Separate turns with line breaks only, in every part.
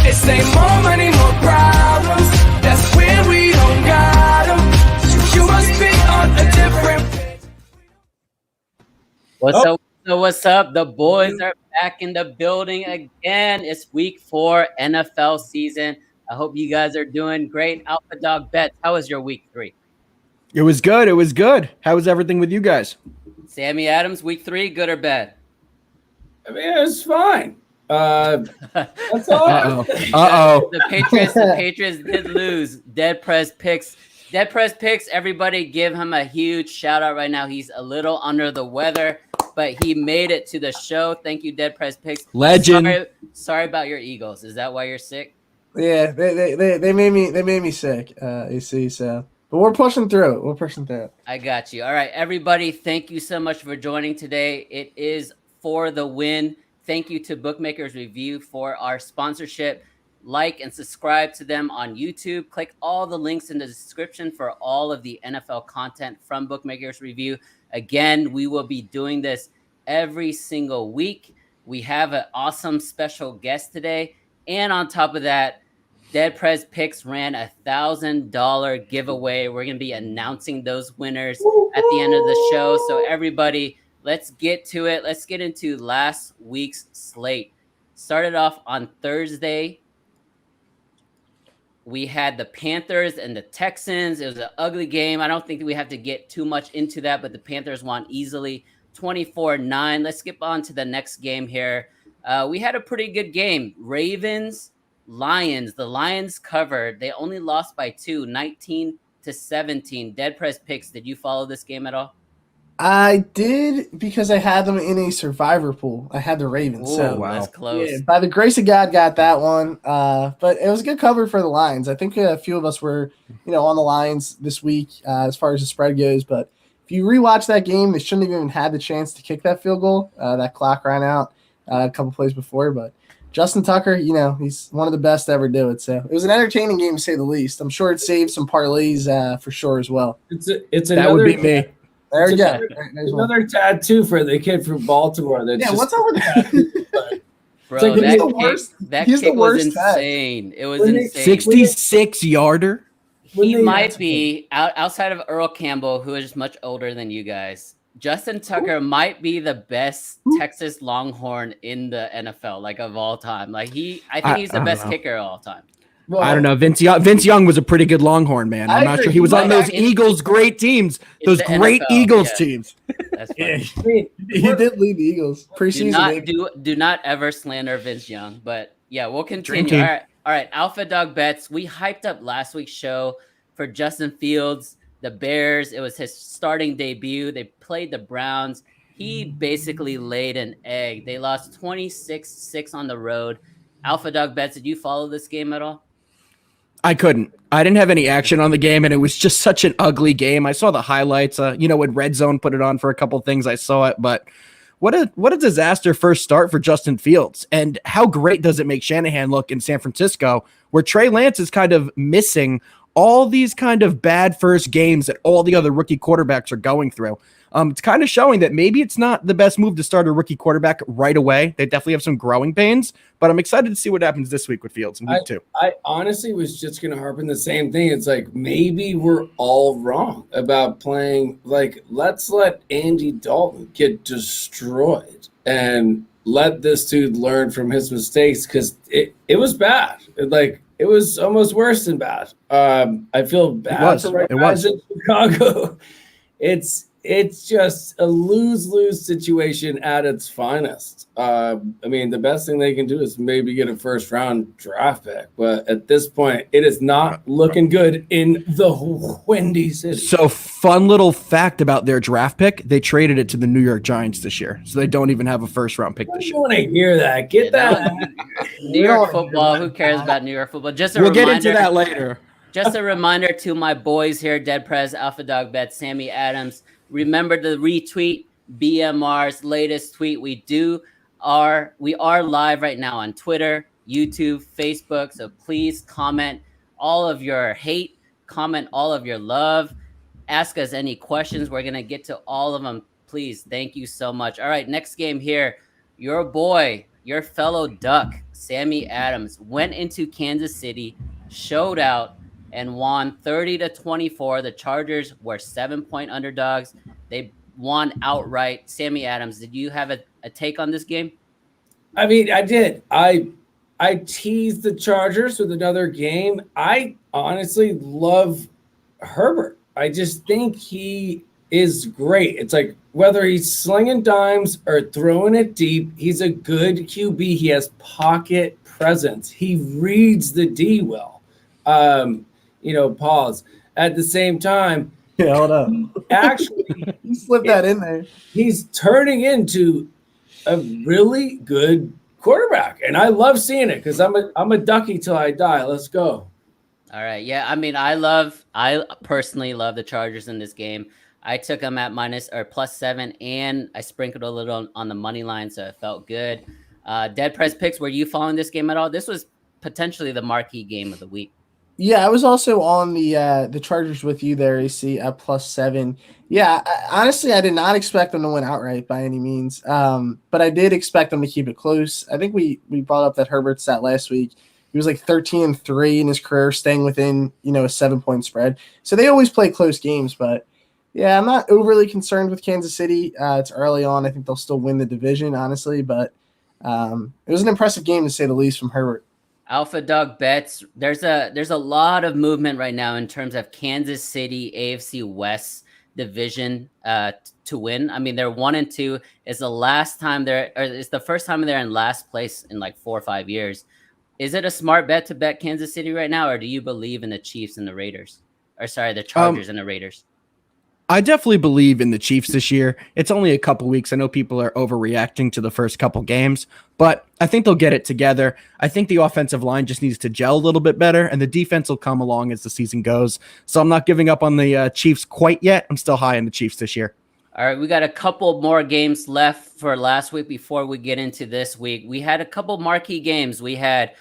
This ain't more money, more problems. That's where we don't got 'em. You must be on a different page.
What's up? What's up? The boys are back in the building again. It's week 4 NFL season. I hope you guys are doing great. Alpha Dog Bets, how was your week 3?
It was good. It was good. How was everything with you guys?
Sammy Adams, week 3, good or bad?
I mean, it was fine. That's all.
The Patriots did lose. Dead Press Picks. Everybody give him a huge shout out right now. He's a little under the weather, but he made it to the show. Thank you, Dead Press Picks.
Legend.
Sorry about your Eagles. Is that why you're sick?
Yeah, they made me sick. You see, so but we're pushing through it.
I got you. All right, everybody. Thank you so much for joining today. It is for the win. Thank you to Bookmakers Review for our sponsorship. Like and subscribe to them on YouTube. Click all the links in the description for all of the NFL content from Bookmakers Review. Again, we will be doing this every single week. We have an awesome special guest today. And on top of that, Dead Press Picks ran a $1,000 giveaway. We're going to be announcing those winners at the end of the show. So everybody, let's get to it. Let's get into last week's slate. Started off on Thursday. We had the Panthers and the Texans. It was an ugly game. I don't think we have to get too much into that, but the Panthers won easily 24-9. Let's skip on to the next game here. We had a pretty good game. Ravens, Lions. The Lions covered. They only lost by 2, 19-17. Dead Press Picks. Did you follow this game at all?
I did because I had them in a survivor pool. I had the Ravens.
Ooh,
so
that's close.
Yeah, by the grace of God, got that one. But it was a good cover for the Lions. I think a few of us were, on the Lions this week as far as the spread goes. But if you rewatch that game, they shouldn't have even had the chance to kick that field goal. That clock ran out a couple plays before. But Justin Tucker, he's one of the best to ever do it. So it was an entertaining game to say the least. I'm sure it saved some parlays for sure as well.
It's
that
another,
would be me.
There you go.
Another tattoo for the kid from Baltimore. That's
what's up with that?
Bro,
like,
that
he's the
kick was
worst tag.
insane. It was insane.
66-yarder.
He might be, outside of Earl Campbell, who is much older than you guys, Justin Tucker might be the best Texas Longhorn in the NFL, like of all time. I think he's the best kicker of all time.
Well,
I don't know. Vince Young was a pretty good Longhorn, man. I'm not sure he was on those Eagles great teams, those great NFL, Eagles teams.
That's funny.
He did lead the Eagles preseason.
Do not ever slander Vince Young, but yeah, we'll continue. All right. Alpha Dog Bets. We hyped up last week's show for Justin Fields, the Bears. It was his starting debut. They played the Browns. He basically laid an egg. They lost 26-6 on the road. Alpha Dog Bets, did you follow this game at all?
I couldn't. I didn't have any action on the game, and it was just such an ugly game. I saw the highlights. When Red Zone put it on for a couple things, I saw it. But what a disaster first start for Justin Fields. And how great does it make Shanahan look in San Francisco, where Trey Lance is kind of missing all these kind of bad first games that all the other rookie quarterbacks are going through. It's kind of showing that maybe it's not the best move to start a rookie quarterback right away. They definitely have some growing pains, but I'm excited to see what happens this week with Fields in week 2.
I honestly was just going to harp on the same thing. It's like maybe we're all wrong about playing. Like, let's let Andy Dalton get destroyed and let this dude learn from his mistakes, because it was bad. It was almost worse than bad. I feel bad for guys in Chicago. It's just a lose-lose situation at its finest. The best thing they can do is maybe get a first-round draft pick. But at this point, it is not looking good in the Windy City.
So, fun little fact about their draft pick, they traded it to the New York Giants this year. So they don't even have a first-round pick this year.
I want to hear that. Get that.
New York football. Who cares about New York football? Just a
we'll
reminder,
get into that later.
Just a reminder to my boys here, Dead Prez, Alpha Dog Bet, Sammy Adams. Remember to retweet BMR's latest tweet. We are live right now on Twitter, YouTube, Facebook. So please comment all of your hate, comment all of your love, ask us any questions. We're gonna get to all of them. Please, thank you so much. All right, next game here. Your boy, your fellow Duck, Sammy Adams, went into Kansas City, showed out, and won 30-24. The Chargers were 7-point underdogs. They won outright. Sammy Adams, did you have a take on this game?
I mean, I did. I teased the Chargers with another game. I honestly love Herbert. I just think he is great. It's like whether he's slinging dimes or throwing it deep, he's a good QB. He has pocket presence. He reads the D well. Pause. At the same time,
Yeah, hold up.
actually,
You slipped that in there.
he's turning into a really good quarterback, and I love seeing it because I'm a ducky till I die. Let's go.
All right. Yeah. I mean, I personally love the Chargers in this game. I took them at +7, and I sprinkled a little on the money line, so it felt good. Dead Press Picks, were you following this game at all? This was potentially the marquee game of the week.
Yeah, I was also on the Chargers with you there, AC, at +7. Yeah, honestly, I did not expect them to win outright by any means, but I did expect them to keep it close. I think we brought up that Herbert stat last week. He was like 13-3 in his career, staying within a 7-point spread. So they always play close games, but yeah, I'm not overly concerned with Kansas City. It's early on. I think they'll still win the division, honestly, but it was an impressive game to say the least from Herbert.
Alpha Dog Bets. There's a lot of movement right now in terms of Kansas City AFC West division to win. I mean, they're 1-2. It's the first time they're in last place in like 4 or 5 years. Is it a smart bet to bet Kansas City right now, or do you believe in the Chiefs and the Raiders? Or sorry, the Chargers and the Raiders?
I definitely believe in the Chiefs this year. It's only a couple weeks. I know people are overreacting to the first couple games, but I think they'll get it together. I think the offensive line just needs to gel a little bit better, and the defense will come along as the season goes. So I'm not giving up on the Chiefs quite yet. I'm still high on the Chiefs this year.
All right, we got a couple more games left for last week before we get into this week. We had a couple marquee games. We had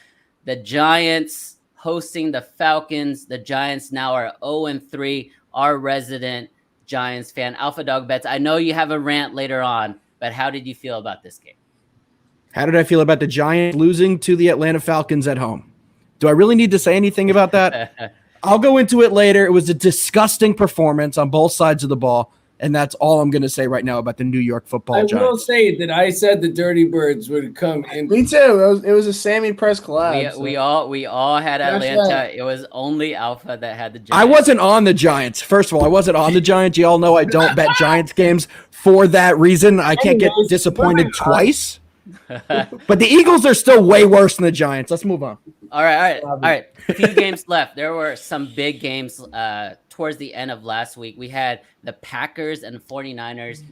the Giants hosting the Falcons. The Giants now are 0-3. Our resident Giants fan, Alpha Dog Bets, I know you have a rant later on, but how did you feel about this game?
How did I feel about the Giants losing to the Atlanta Falcons at home? Do I really need to say anything about that? I'll go into it later. It was a disgusting performance on both sides of the ball, and that's all I'm going to say right now about the New York Football Giants.
I will say that I said the Dirty Birds would come in.
Me too. It was a Sammy Press collab.
We all had Atlanta. Right. It was only Alpha that had the Giants.
I wasn't on the Giants. First of all, I wasn't on the Giants. You all know I don't bet Giants games for that reason. I can't get disappointed twice. But the Eagles are still way worse than the Giants. Let's move on.
All right. A few games left. There were some big games towards the end of last week. We had the Packers and 49ers.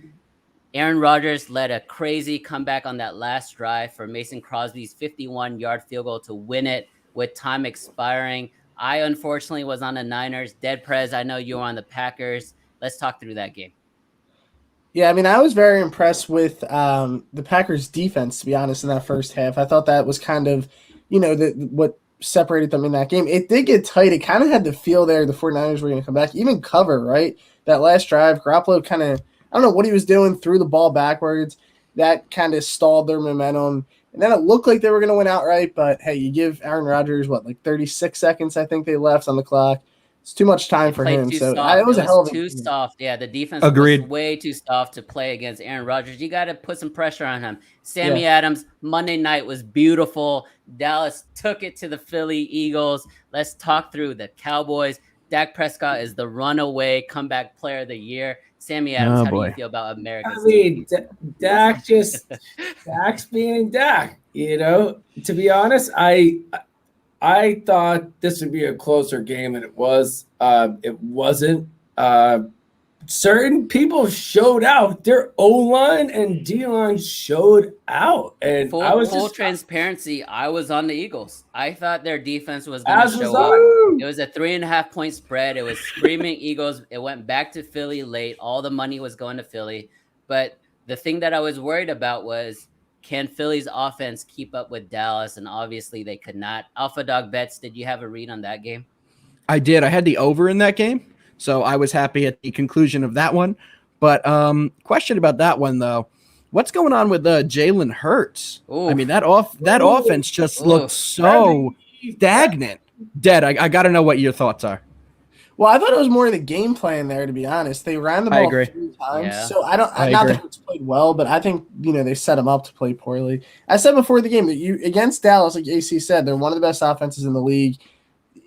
Aaron Rodgers led a crazy comeback on that last drive for Mason Crosby's 51-yard field goal to win it with time expiring. I unfortunately was on the Niners. Dead Prez, I know you were on the Packers. Let's talk through that game.
Yeah, I mean, I was very impressed with the Packers' defense, to be honest, in that first half. I thought that was kind of, what separated them in that game. It did get tight. It kind of had the feel there the 49ers were going to come back, even cover, right? That last drive, Garoppolo kind of, I don't know what he was doing, threw the ball backwards. That kind of stalled their momentum. And then it looked like they were going to win outright, but hey, you give Aaron Rodgers, 36 seconds, I think they left on the clock. It's too much time for him. So it was a hell of a
too soft. Yeah, the defense was way too soft to play against Aaron Rodgers. You got to put some pressure on him. Sammy Adams, Monday night was beautiful. Dallas took it to the Philly Eagles. Let's talk through the Cowboys. Dak Prescott is the runaway comeback player of the year. Sammy Adams, how do you feel about America's team?
Dak's being Dak. To be honest, I thought this would be a closer game than it was. It wasn't. certain people showed out. Their O-line and D-line showed out. And I was
Full
just
transparency, I was on the Eagles. I thought their defense was going to
as was
show up.
I.
It was a 3.5 point spread. It was screaming Eagles. It went back to Philly late. All the money was going to Philly. But the thing that I was worried about was, can Philly's offense keep up with Dallas? And obviously they could not. Alpha Dog Bets, did you have a read on that game?
I did. I had the over in that game, so I was happy at the conclusion of that one. But question about that one though. What's going on with Jalen Hurts?
Ooh.
I mean, that offense just looked so stagnant. Dead. I got to know what your thoughts are.
Well, I thought it was more of the game plan there, to be honest. They ran the
I
ball
agree.
3 times.
Yeah.
So I
I
not
agree.
that it's played well, but I think, they set them up to play poorly. I said before the game that against Dallas, like AC said, they're one of the best offenses in the league.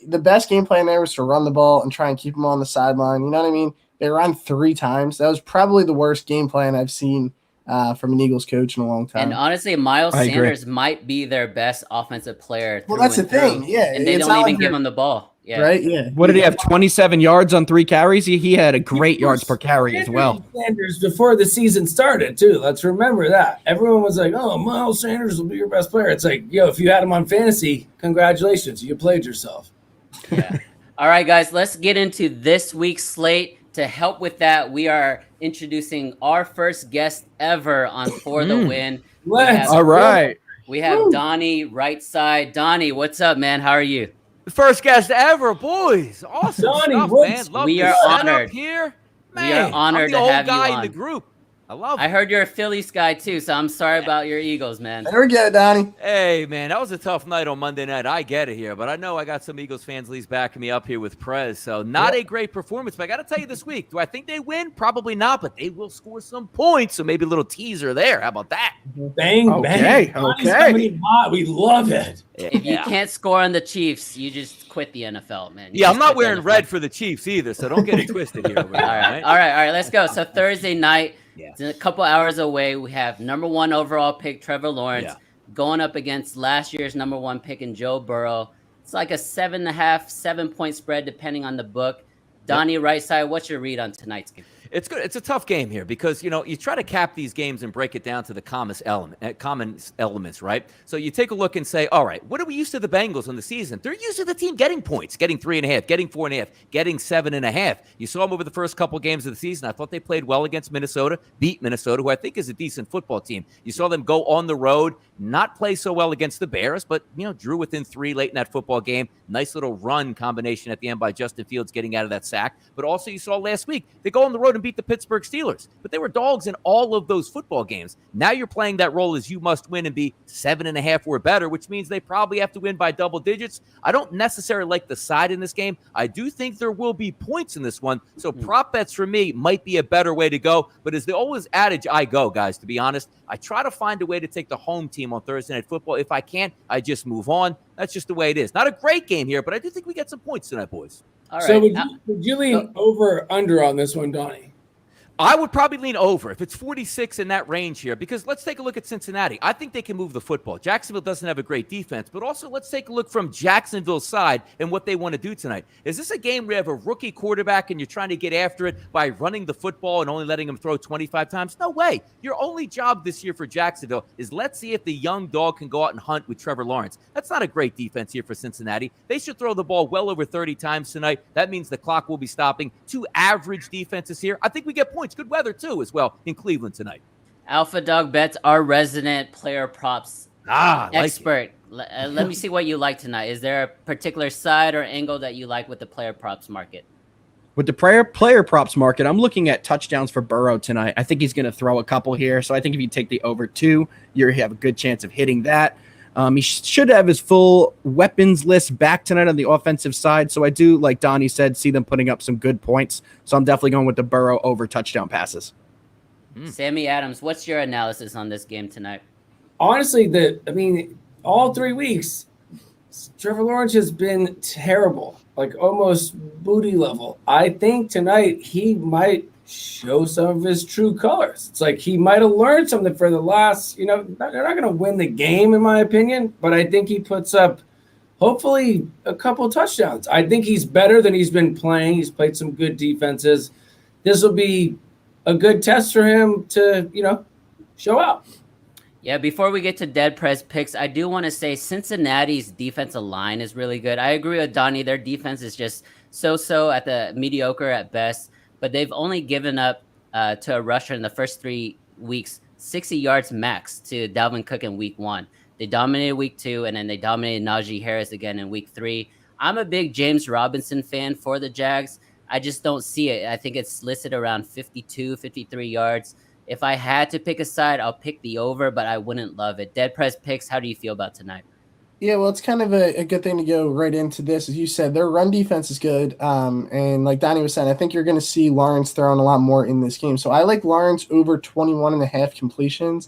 The best game plan there was to run the ball and try and keep them on the sideline. You know what I mean? They ran 3 times. That was probably the worst game plan I've seen from an Eagles coach in a long time.
And honestly, Miles
I agree.
Sanders might be their best offensive player.
Well,
through
that's
and
the thing.
through,
Yeah,
and they
it's
don't
not
even
like
give
they're-
him the ball. Yeah.
Right? Yeah.
What did he have? 27 yards on 3 carries. He had a great yards per carry as well.
Sanders before the season started too. Let's remember that. Everyone was like, "Oh, Miles Sanders will be your best player." It's like, if you had him on fantasy, congratulations, you played yourself.
Yeah. All right, guys, let's get into this week's slate. To help with that, we are introducing our first guest ever on For the Win.
Let's
All right.
We have Donnie right side. Donnie, what's up, man? How are you?
First guest ever, boys. Awesome
Donnie,
stuff,
what's-
man. Love
We
the
are
setup
honored.
here.
We
Man,
are honored
I'm the
to
old
have you
guy in
on.
the group. I love
I
it.
heard you're a Phillies guy too, so I'm sorry about your Eagles, man.
There we go, Donnie.
Hey, man, that was a tough night on Monday night. I get it here, but I know I got some Eagles fans leads backing me up here with Prez. So not a great performance, but I got to tell you this week, do I think they win? Probably not, but they will score some points. So maybe a little teaser there. How about that?
Bang,
Okay,
bang. Donnie's
okay.
coming in hot. We love it.
If you can't score on the Chiefs, you just quit the NFL, man. You
Yeah, I'm
just
not
quit the
wearing
NFL.
red for the Chiefs either, so don't get it twisted here. Over
All right, all right. Let's go. So Thursday night,
Yeah.
it's a couple hours away. We have number 1 overall pick Trevor Lawrence
Yeah.
going up against last year's number 1 pick in Joe Burrow. It's like a 7.5, 7-point spread depending on the book. Donnie, right side, what's your read on tonight's game?
It's good. It's a tough game here because, you try to cap these games and break it down to the common elements, right? So you take a look and say, all right, what are we used to the Bengals in the season? They're used to the team getting points, getting 3.5, getting 4.5, getting 7.5. You saw them over the first couple games of the season. I thought they played well against Minnesota, beat Minnesota, who I think is a decent football team. You saw them go on the road, not play so well against the Bears, but, drew within 3 late in that football game. Nice little run combination at the end by Justin Fields getting out of that sack. But also you saw last week, they go on the road and beat the Pittsburgh Steelers, but they were dogs in all of those football games. Now you're playing that role as you must win and be 7.5 or better, which means they probably have to win by double digits. I don't necessarily like the side in this game. I do think there will be points in this one. So prop bets for me might be a better way to go. But as the always adage I go, guys, to be honest, I try to find a way to take the home team on Thursday Night Football. If I can't, I just move on. That's just the way it is. Not a great game here, but I do think we get some points tonight, boys.
All right.
So would you lean over or under on this one, Donnie?
I would probably lean over if it's 46 in that range here, because let's take a look at Cincinnati. I think they can move the football. Jacksonville doesn't have a great defense, but also let's take a look from Jacksonville's side and what they want to do tonight. Is this a game where you have a rookie quarterback and you're trying to get after it by running the football and only letting him throw 25 times? No way. Your only job this year for Jacksonville is let's see if the young dog can go out and hunt with Trevor Lawrence. That's not a great defense here for Cincinnati. They should throw the ball well over 30 times tonight. That means the clock will be stopping. 2 average defenses here. I think we get points. Good weather, too, as well in Cleveland tonight.
Alpha Dog Bets, our resident player props
I like it.
expert. Let me see what you like tonight. Is there a particular side or angle that you like with the player props market?
With the player props market, I'm looking at touchdowns for Burrow tonight. I think he's going to throw a couple here. So I think if you take the over 2, you have a good chance of hitting that. He should have his full weapons list back tonight on the offensive side. So I do, like Donnie said, see them putting up some good points. So I'm definitely going with the Burrow over touchdown passes.
Sammy Adams, what's your analysis on this game tonight?
Honestly, all 3 weeks, Trevor Lawrence has been terrible, like almost booty level. I think tonight he might show some of his true colors. It's like he might have learned something for the last, they're not going to win the game, in my opinion, but I think he puts up hopefully a couple touchdowns. I think he's better than he's been playing. He's played some good defenses. this will be a good test for him to, show out.
Yeah, before we get to Dead Prez picks, I do want to say Cincinnati's defensive line is really good. I agree with Donnie. Their defense is just so at the mediocre at best, but they've only given up to a rusher in the first 3 weeks 60 yards max to Dalvin Cook in week 1. They dominated week 2, and then they dominated Najee Harris again in week 3. I'm a big James Robinson fan for the Jags. I just don't see it. I think it's listed around 52, 53 yards. If I had to pick a side, I'll pick the over, but I wouldn't love it. Dead Prez picks, how do you feel about tonight?
Yeah, well, it's kind of a good thing to go right into this. As you said, their run defense is good. And like Donnie was saying, I think you're going to see Lawrence throwing a lot more in this game. So I like Lawrence over 21.5 completions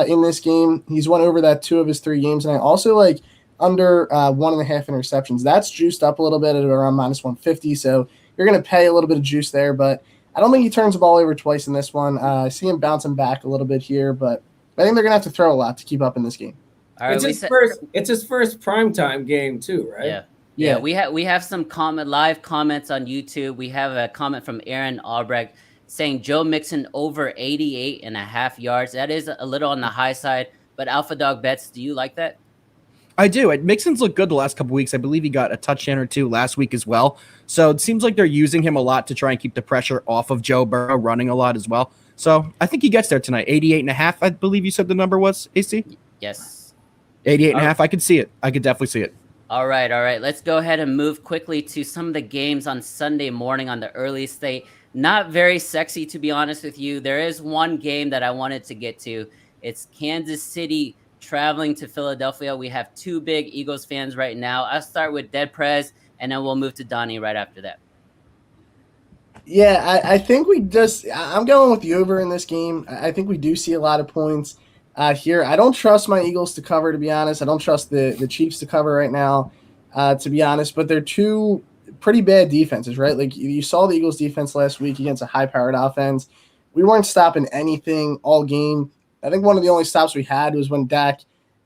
in this game. He's won over that 2 of his 3 games. And I also like under 1.5 interceptions. That's juiced up a little bit at around minus 150. So you're going to pay a little bit of juice there, but I don't think he turns the ball over twice in this one. I see him bouncing back a little bit here, but I think they're going to have to throw a lot to keep up in this game.
All right,
it's his first primetime game too, right?
Yeah. We have some live comments on YouTube. We have a comment from Aaron Albrecht saying Joe Mixon over 88.5 yards. That is a little on the high side, but Alpha Dog Bets, do you like that?
I do. Mixon's looked good the last couple weeks. I believe he got a touchdown or 2 last week as well. So it seems like they're using him a lot to try and keep the pressure off of Joe Burrow, running a lot as well. So I think he gets there tonight. 88.5, I believe you said the number was, AC?
Yes.
88.5, I could see it. I could definitely see it.
All right. Let's go ahead and move quickly to some of the games on Sunday morning on the early slate. Not very sexy, to be honest with you. There is one game that I wanted to get to. It's Kansas City traveling to Philadelphia. We have 2 big Eagles fans right now. I'll start with Dead Prez, and then we'll move to Donnie right after that.
Yeah, I think I'm going with the over in this game. I think we do see a lot of points here. I don't trust my Eagles to cover, to be honest. I don't trust the Chiefs to cover right now, to be honest, but they're 2 pretty bad defenses, right? Like you saw the Eagles defense last week against a high-powered offense. We weren't stopping anything all game. I think one of the only stops we had was when Dak,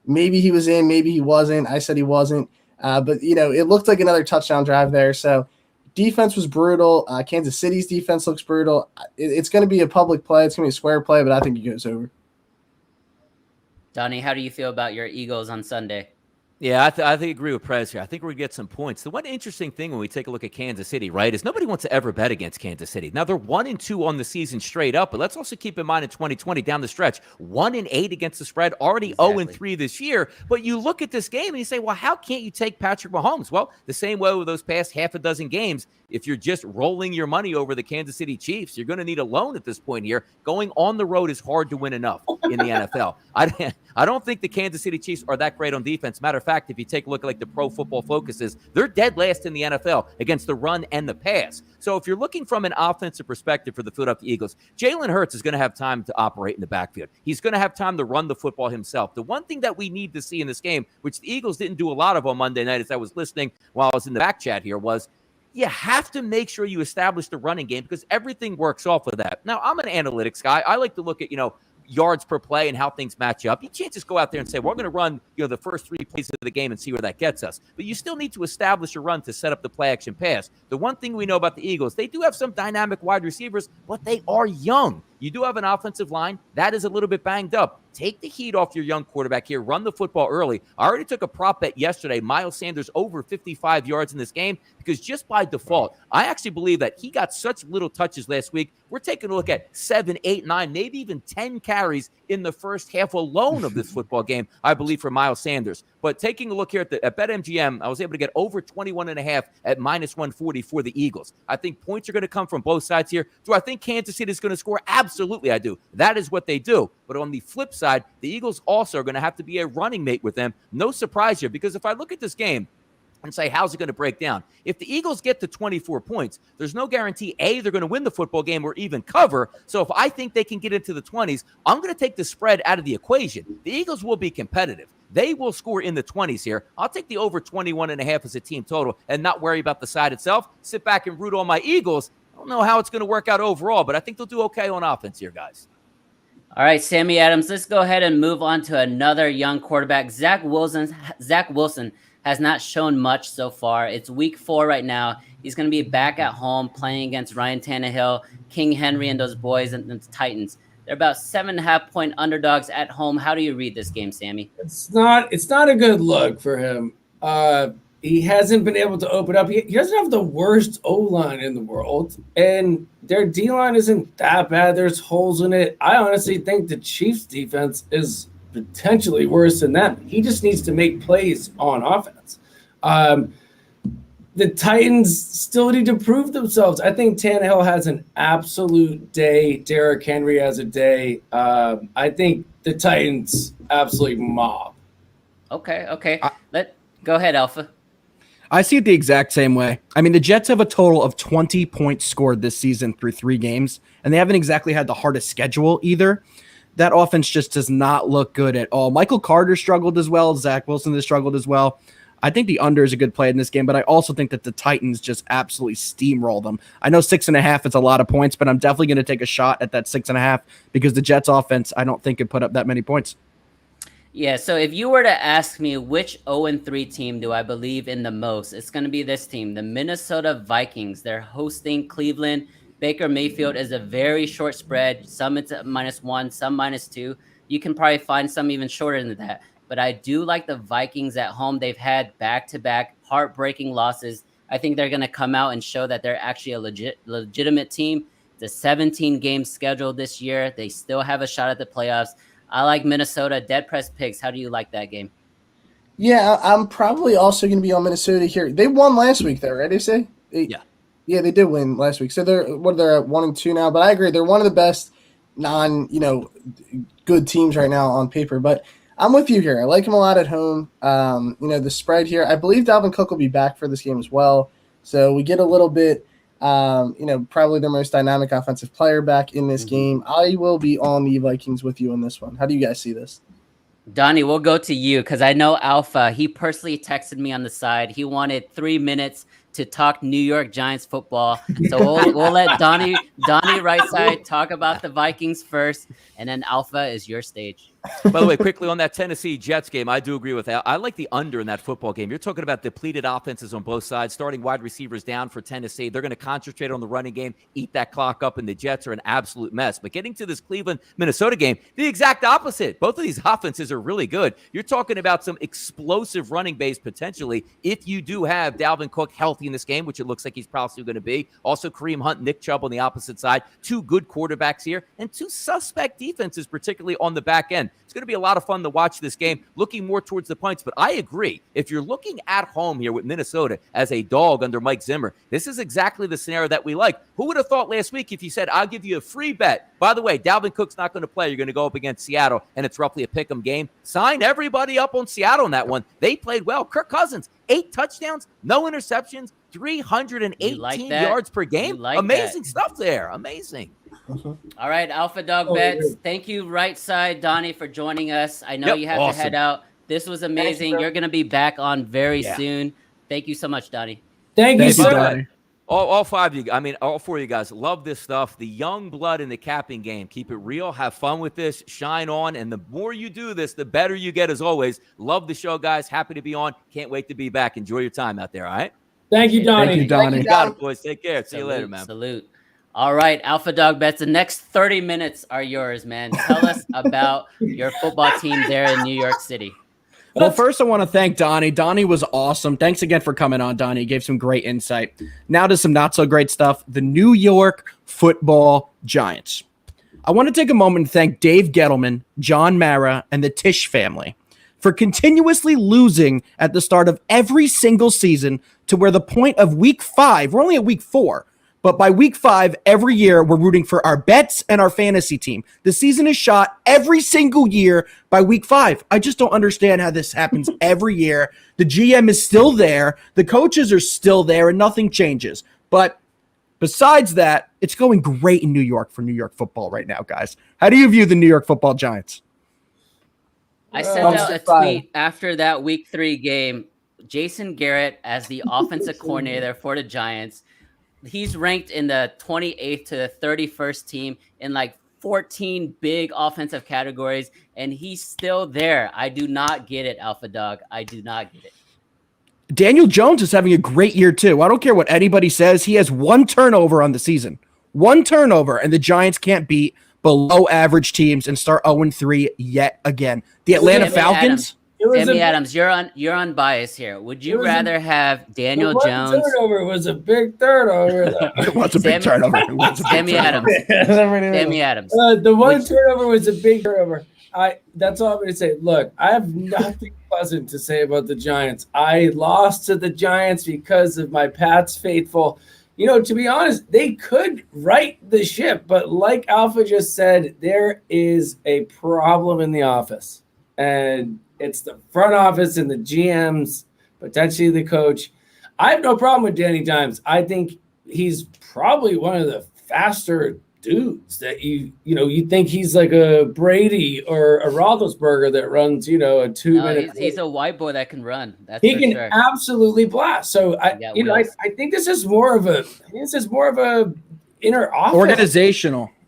maybe he was in, maybe he wasn't. I said he wasn't. But, it looked like another touchdown drive there. So defense was brutal. Kansas City's defense looks brutal. It's going to be a public play. It's going to be a square play, but I think it goes over.
Donnie, how do you feel about your Eagles on Sunday?
Yeah, I think I agree with Prez here. I think we're going to get some points. The one interesting thing when we take a look at Kansas City, right, is nobody wants to ever bet against Kansas City. Now, they're 1-2 on the season straight up, but let's also keep in mind in 2020 down the stretch, 1-8 against the spread, already 0-3 this year. But you look at this game and you say, well, how can't you take Patrick Mahomes? Well, the same way with those past half a dozen games, if you're just rolling your money over the Kansas City Chiefs, you're going to need a loan at this point here. Going on the road is hard to win enough in the NFL. I don't think the Kansas City Chiefs are that great on defense. Matter of fact, if you take a look at like the Pro Football Focuses, they're dead last in the NFL against the run and the pass. So if you're looking from an offensive perspective for the Philadelphia Eagles, Jalen Hurts is going to have time to operate in the backfield. He's going to have time to run the football himself. The one thing that we need to see in this game, which the Eagles didn't do a lot of on Monday night as I was listening while I was in the back chat here, was you have to make sure you establish the running game because everything works off of that. Now, I'm an analytics guy. I like to look at, yards per play and how things match up. You can't just go out there and say, we're going to run, the first 3 plays of the game and see where that gets us. But you still need to establish a run to set up the play action pass. The one thing we know about the Eagles, they do have some dynamic wide receivers, but they are young. You do have an offensive line that is a little bit banged up. Take the heat off your young quarterback here. Run the football early. I already took a prop bet yesterday. Miles Sanders over 55 yards in this game because just by default, I actually believe that he got such little touches last week. We're taking a look at 7, 8, 9, maybe even 10 carries in the first half alone of this football game, I believe, for Miles Sanders. But taking a look here at BetMGM, I was able to get over 21.5 at minus 140 for the Eagles. I think points are going to come from both sides here. Do I think Kansas City is going to score? Absolutely, I do. That is what they do. But on the flip side, the Eagles also are going to have to be a running mate with them. No surprise here, because if I look at this game and say, how's it going to break down? If the Eagles get to 24 points, there's no guarantee, A, they're going to win the football game or even cover. So if I think they can get into the 20s, I'm going to take the spread out of the equation. The Eagles will be competitive. They will score in the 20s here. I'll take the over 21.5 as a team total and not worry about the side itself. Sit back and root on my Eagles. I don't know how it's going to work out overall, but I think they'll do okay on offense here, guys.
All right, Sammy Adams, let's go ahead and move on to another young quarterback, Zach Wilson has not shown much so far. It's week 4 right now. He's going to be back at home playing against Ryan Tannehill, King Henry, and those boys and the Titans. They're about 7.5-point underdogs at home. How do you read this game, Sammy?
It's not a good look for him. He hasn't been able to open up. He doesn't have the worst O-line in the world, and their D-line isn't that bad. There's holes in it. I honestly think the Chiefs' defense is potentially worse than them. He just needs to make plays on offense. The Titans still need to prove themselves. I think Tannehill has an absolute day. Derrick Henry has a day. I think the Titans absolutely mob.
Okay. Go ahead, Alpha.
I see it the exact same way. I mean, the Jets have a total of 20 points scored this season through 3 games, and they haven't exactly had the hardest schedule either. That offense just does not look good at all. Michael Carter struggled as well. Zach Wilson has struggled as well. I think the under is a good play in this game, but I also think that the Titans just absolutely steamroll them. I know 6.5 is a lot of points, but I'm definitely going to take a shot at that 6.5 because the Jets offense, I don't think could put up that many points.
Yeah, so if you were to ask me which 0-3 team do I believe in the most, it's going to be this team, the Minnesota Vikings. They're hosting Cleveland. Baker Mayfield is a very short spread. Some it's at -1, some -2. You can probably find some even shorter than that. But I do like the Vikings at home. They've had back-to-back heartbreaking losses. I think they're going to come out and show that they're actually a legitimate team. It's a 17-game schedule this year. They still have a shot at the playoffs. I like Minnesota. Dead press picks. How do you like that game?
Yeah, I'm probably also going to be on Minnesota here. They won last week, though, right? They say? Yeah, they did win last week. So they're at 1-2 now. But I agree, they're one of the best good teams right now on paper. But I'm with you here. I like him a lot at home. The spread here. I believe Dalvin Cook will be back for this game as well. So we get a little bit. Probably their most dynamic offensive player back in this game. I will be on the Vikings with you on this one. How do you guys see this?
Donnie, we'll go to you because I know Alpha, he personally texted me on the side. He wanted 3 minutes to talk New York Giants football. So we'll let Donnie right side talk about the Vikings first, and then Alpha is your stage.
By the way, quickly on that Tennessee Jets game, I do agree with that. I like the under in that football game. You're talking about depleted offenses on both sides, starting wide receivers down for Tennessee. They're going to concentrate on the running game, eat that clock up, and the Jets are an absolute mess. But getting to this Cleveland-Minnesota game, the exact opposite. Both of these offenses are really good. You're talking about some explosive running base potentially if you do have Dalvin Cook healthy in this game, which it looks like he's probably going to be. Also, Kareem Hunt, Nick Chubb on the opposite side. 2 good quarterbacks here and 2 suspect defenses, particularly on the back end. It's going to be a lot of fun to watch this game, looking more towards the points. But I agree. If you're looking at home here with Minnesota as a dog under Mike Zimmer, this is exactly the scenario that we like. Who would have thought last week if you said, I'll give you a free bet? By the way, Dalvin Cook's not going to play. You're going to go up against Seattle, and it's roughly a pick-em game. Sign everybody up on Seattle in that one. They played well. Kirk Cousins, 8 touchdowns, no interceptions, 318 yards per game. Amazing stuff there. Amazing.
All right, Alpha Dog Bets. Thank you, right side, Donnie, for joining us. I know you have to head out. This was amazing. You're going to be back on very soon. Thank you so much, Donnie.
Thank you, Donnie.
All 5 of you, all 4 of you guys love this stuff. The young blood in the capping game. Keep it real. Have fun with this. Shine on. And the more you do this, the better you get as always. Love the show, guys. Happy to be on. Can't wait to be back. Enjoy your time out there, all right?
Thank you, Donnie.
Thank you, Donnie.
You got it, boys. Take care. See you later, man.
Salute. All right, Alpha Dog Bets. The next 30 minutes are yours, man. Tell us about your football team there in New York City.
Well, first I want to thank Donnie. Donnie was awesome. Thanks again for coming on, Donnie. He gave some great insight. Now to some not so great stuff. The New York Football Giants. I want to take a moment to thank Dave Gettleman, John Mara, and the Tisch family for continuously losing at the start of every single season to where the point of week 5, we're only at week 4, but by week 5, every year, we're rooting for our bets and our fantasy team. The season is shot every single year by week 5. I just don't understand how this happens every year. The GM is still there. The coaches are still there, and nothing changes. But besides that, it's going great in New York for New York football right now, guys. How do you view the New York Football Giants?
I sent out a tweet after that week 3 game. Jason Garrett as the offensive coordinator for the Giants. He's ranked in the 28th to the 31st team in like 14 big offensive categories, and he's still there. I do not get it, Alpha Dog. I do not get it.
Daniel Jones is having a great year too. I don't care what anybody says. He has 1 turnover on the season. 1 turnover, and the Giants can't beat below average teams and start 0-3 yet again. The Atlanta
Sammy
Falcons.
Sammy Adams, you're unbiased here. Would you rather have Daniel
the one
Jones?
turnover was a big turnover.
It was a big turnover. It was a big
Sammy
turnover.
Adams. Sammy Adams.
The one turnover was a big turnover. That's all I'm going to say. Look, I have nothing pleasant to say about the Giants. I lost to the Giants because of my Pats faithful. You know, to be honest, they could right the ship, but like Alpha just said, there is a problem in the office, and it's the front office and the GMs, potentially the coach. I have no problem with Danny Dimes. I think he's probably one of the faster dudes that you think he's like a Brady or a Roethlisberger that runs, a 2-minute.
He's a white boy that can run. That's
he
for
can
sure.
absolutely blast. So I think this is more of a inner office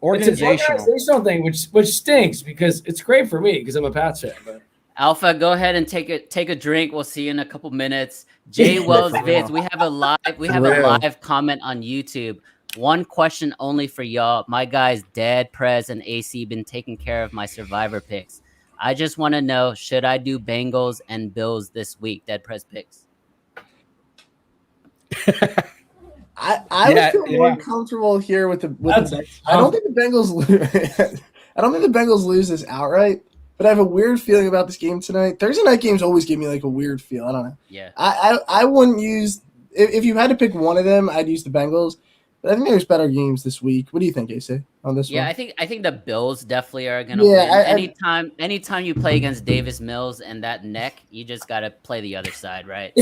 Organizational
thing, which stinks because it's great for me because I'm a Pats fan. But
Alpha, go ahead and take a drink. We'll see you in a couple minutes. Jay Wells Vids, we have a live comment on YouTube. One question only for y'all. My guys, Dad, Prez, and AC been taking care of my survivor picks. I just want to know, should I do Bengals and Bills this week? Dad, Prez picks.
I would feel more comfortable here with the I don't think the Bengals I don't think the Bengals lose this outright, but I have a weird feeling about this game tonight. Thursday night games always give me like a weird feel. I don't know.
Yeah.
I wouldn't use if you had to pick one of them, I'd use the Bengals. But I think there's better games this week. What do you think, AC, on this one?
Yeah, I think the Bills definitely are gonna win. Anytime you play against Davis Mills and that neck, you just gotta play the other side, right?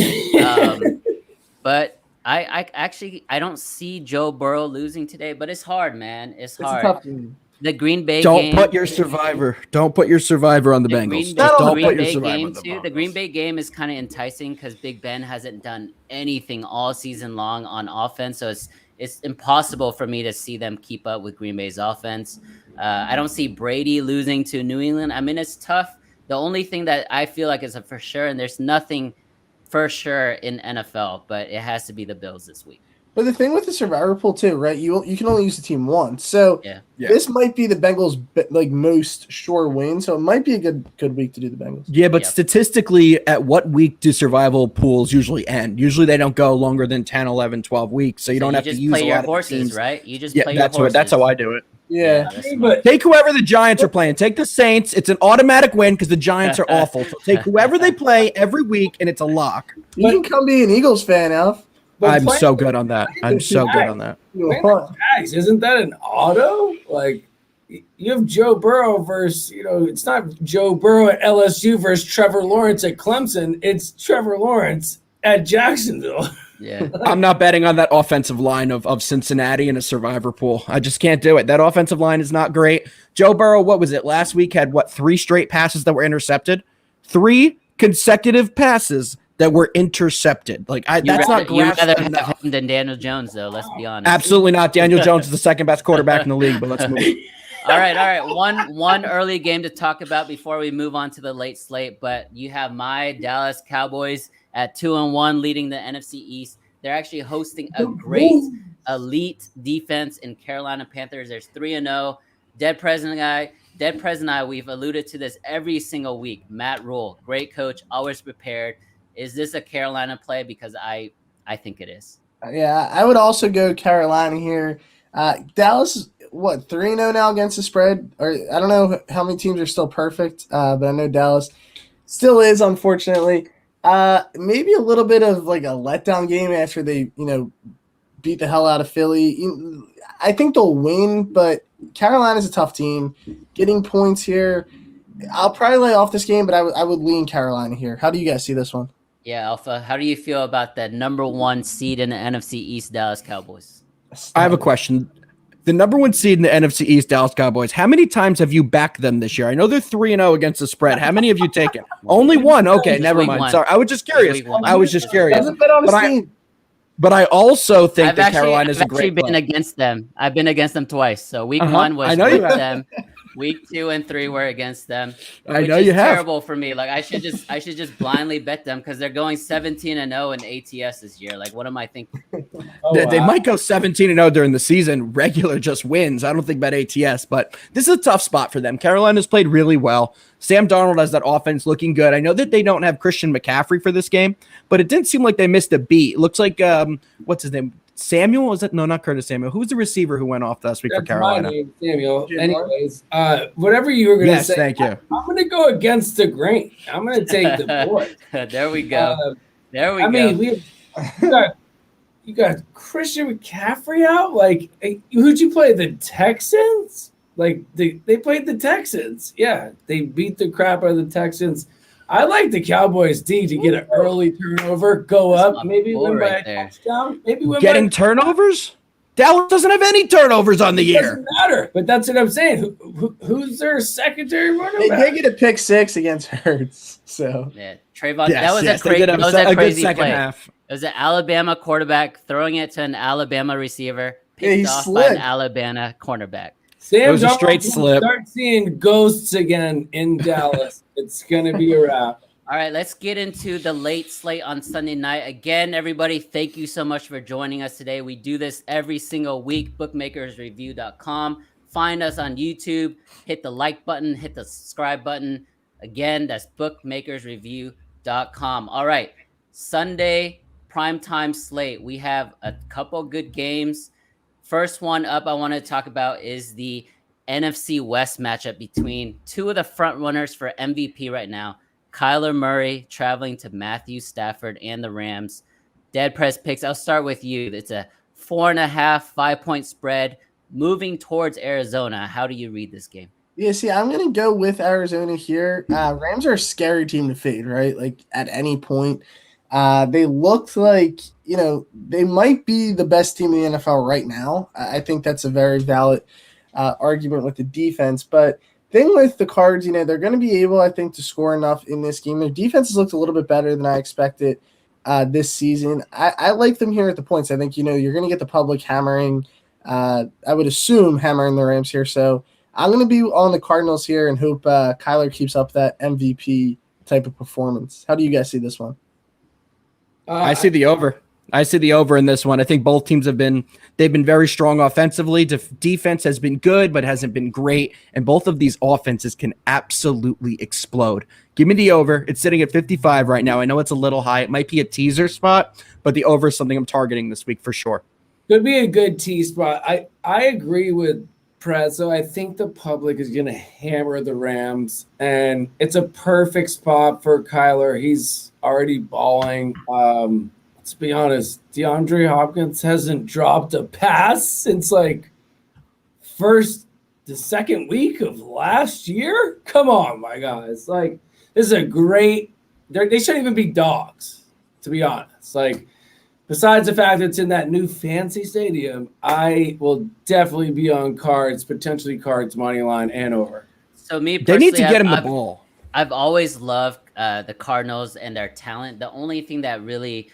But I don't see Joe Burrow losing today, but it's hard, man. It's hard.
A tough game.
The Green Bay
Don't
game.
put your survivor on the Bengals. Don't put your survivor on the Bengals.
The Green Bay game is kind of enticing because Big Ben hasn't done anything all season long on offense, so it's impossible for me to see them keep up with Green Bay's offense. I don't see Brady losing to New England. I mean, it's tough. The only thing that I feel like is a for sure, and there's nothing for sure in NFL, but it has to be the Bills this week.
But the thing with the survivor pool too, right? You can only use the team once, so this might be the Bengals' most sure win. So it might be a good week to do the Bengals.
Yeah, but statistically, at what week do survival pools usually end? Usually they don't go longer than 10, 11, 12 weeks, so you don't have to use
play
a
your
lot
horses,
of teams.
Right? You just play your horses.
That's how I do it.
Yeah.
but
Take whoever the Giants are playing. Take the Saints. It's an automatic win because the Giants are awful. So take whoever they play every week, and it's a lock.
You can come be an Eagles fan, Alf.
I'm so good on that.
Guys, isn't that an auto? Like, you have Joe Burrow versus, it's not Joe Burrow at LSU versus Trevor Lawrence at Clemson. It's Trevor Lawrence at Jacksonville.
Yeah.
I'm not betting on that offensive line of Cincinnati in a survivor pool. I just can't do it. That offensive line is not great. Joe Burrow, what was it? Last week had 3 straight passes that were intercepted? 3 consecutive passes that were intercepted. You'd
rather have him than Daniel Jones, though. Let's be honest.
Absolutely not. Daniel Jones is the second best quarterback in the league, but let's move.
All right. One early game to talk about before we move on to the late slate. But you have my Dallas Cowboys at 2-1, leading the NFC East. They're actually hosting a great elite defense in Carolina Panthers. There's 3-0. Dead President and I, we've alluded to this every single week. Matt Rule, great coach, always prepared. Is this a Carolina play? Because I think it is.
Yeah, I would also go Carolina here. Dallas, 3-0 now against the spread? Or I don't know how many teams are still perfect, but I know Dallas still is, unfortunately. Maybe a little bit of a letdown game after they, beat the hell out of Philly. I think they'll win, but Carolina's a tough team. Getting points here, I'll probably lay off this game, but I would lean Carolina here. How do you guys see this one?
Yeah, Alpha, how do you feel about that number 1 seed in the NFC East, Dallas Cowboys?
I have a question. The number 1 seed in the NFC East, Dallas Cowboys, how many times have you backed them this year? I know they're 3-0 against the spread. How many have you taken? Only 1. Okay, never mind.
One.
Sorry, I was just curious.
Doesn't bet on his team.
But I also think that Carolina is a great
been
play.
against them. I've been against them twice. So week 1 was
I know you
with
have.
them. Week 2 and 3 were against them.
I
which
know
is
you have.
terrible for me. Like I should just blindly bet them because they're going 17-0 in ATS this year. Like, what am I thinking?
They might go 17-0 during the season. Regular just wins. I don't think about ATS, but this is a tough spot for them. Carolina's played really well. Sam Darnold has that offense looking good. I know that they don't have Christian McCaffrey for this game, but it didn't seem like they missed a beat. It looks like what's his name? Samuel? Was it? No, not Curtis Samuel. Who's the receiver who went off last week for Carolina?
My name, Samuel. Anyways, whatever you were going to say.
Thank you.
I'm going to go against the grain. I'm going to take the board.
There we go.
I mean, you got Christian McCaffrey out. Like, who'd you play? The Texans? Like they played the Texans. Yeah, they beat the crap out of the Texans. I like the Cowboys D to get an early turnover, go up, maybe win by a touchdown, maybe win
getting turnovers. Dallas doesn't have any turnovers on the year.
Doesn't matter, but that's what I'm saying. Who's their secondary running
They
back?
did get a pick 6 against Hurts. So
Yeah, Trayvon. That was a crazy
second
play.
half.
It was an Alabama quarterback throwing it to an Alabama receiver,
Yeah, he
picked off by
slid.
an Alabama cornerback.
Sam
It was a
Darnold
straight
will
slip.
Start seeing ghosts again in Dallas. It's gonna be a wrap.
All right, let's get into the late slate on Sunday night. Again, everybody, thank you so much for joining us today. We do this every single week, bookmakersreview.com. Find us on YouTube, hit the like button, hit the subscribe button. Again, that's bookmakersreview.com. All right, Sunday primetime slate. We have a couple good games. First one up I want to talk about is the NFC West matchup between two of the front runners for MVP right now. Kyler Murray traveling to Matthew Stafford and the Rams. Dead Press Picks, I'll start with you. It's a 4.5, 5-point spread moving towards Arizona. How do you read this game?
yeah, see, I'm gonna go with Arizona here. Rams are a scary team to fade, right? Like at any point. They looked like, they might be the best team in the NFL right now. I think that's a very valid argument with the defense. But thing with the Cards, they're going to be able, I think, to score enough in this game. Their defense has looked a little bit better than I expected this season. I like them here at the points. I think, you're going to get the public hammering. I would assume hammering the Rams here. So I'm going to be on the Cardinals here and hope Kyler keeps up that MVP type of performance. How do you guys see this one?
I see the over. I see the over in this one. I think both teams they've been very strong offensively. Defense has been good, but hasn't been great. And both of these offenses can absolutely explode. Give me the over. It's sitting at 55 right now. I know it's a little high. It might be a teaser spot, but the over is something I'm targeting this week for sure.
Could be a good T spot. I agree with Prezzo. I think the public is going to hammer the Rams, and it's a perfect spot for Kyler. He's already balling. Let's be honest, DeAndre Hopkins hasn't dropped a pass since the second week of last year. Come on, my guys. This is a great. They shouldn't even be dogs, to be honest. Besides the fact that it's in that new fancy stadium, I will definitely be on Cards, potentially Cards money line and over.
So me
They need to
personally,
get him the ball.
I've always loved the Cardinals and their talent. The only thing that really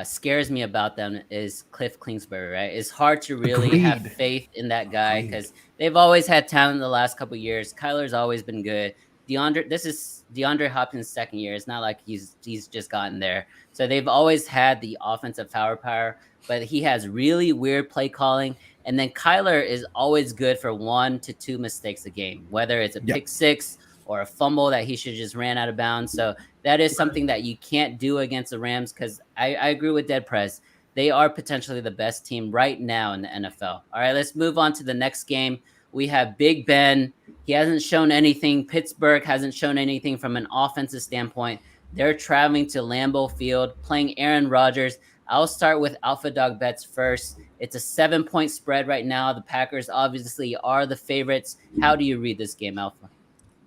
scares me about them is Cliff Kingsbury, right? It's hard to really have faith in that guy because they've always had talent the last couple of years. Kyler's always been good. This is DeAndre Hopkins' second year. It's not like he's just gotten there. So they've always had the offensive firepower, but he has really weird play calling. And then Kyler is always good for 1 to 2 mistakes a game, whether it's a pick six or a fumble that he should just ran out of bounds. So that is something that you can't do against the Rams because I agree with Dead Press. They are potentially the best team right now in the NFL. All right, let's move on to the next game. We have Big Ben. He hasn't shown anything. Pittsburgh hasn't shown anything from an offensive standpoint. They're traveling to Lambeau Field, playing Aaron Rodgers. I'll start with Alpha Dog Bets first. It's a 7-point spread right now. The Packers obviously are the favorites. How do you read this game, Alpha?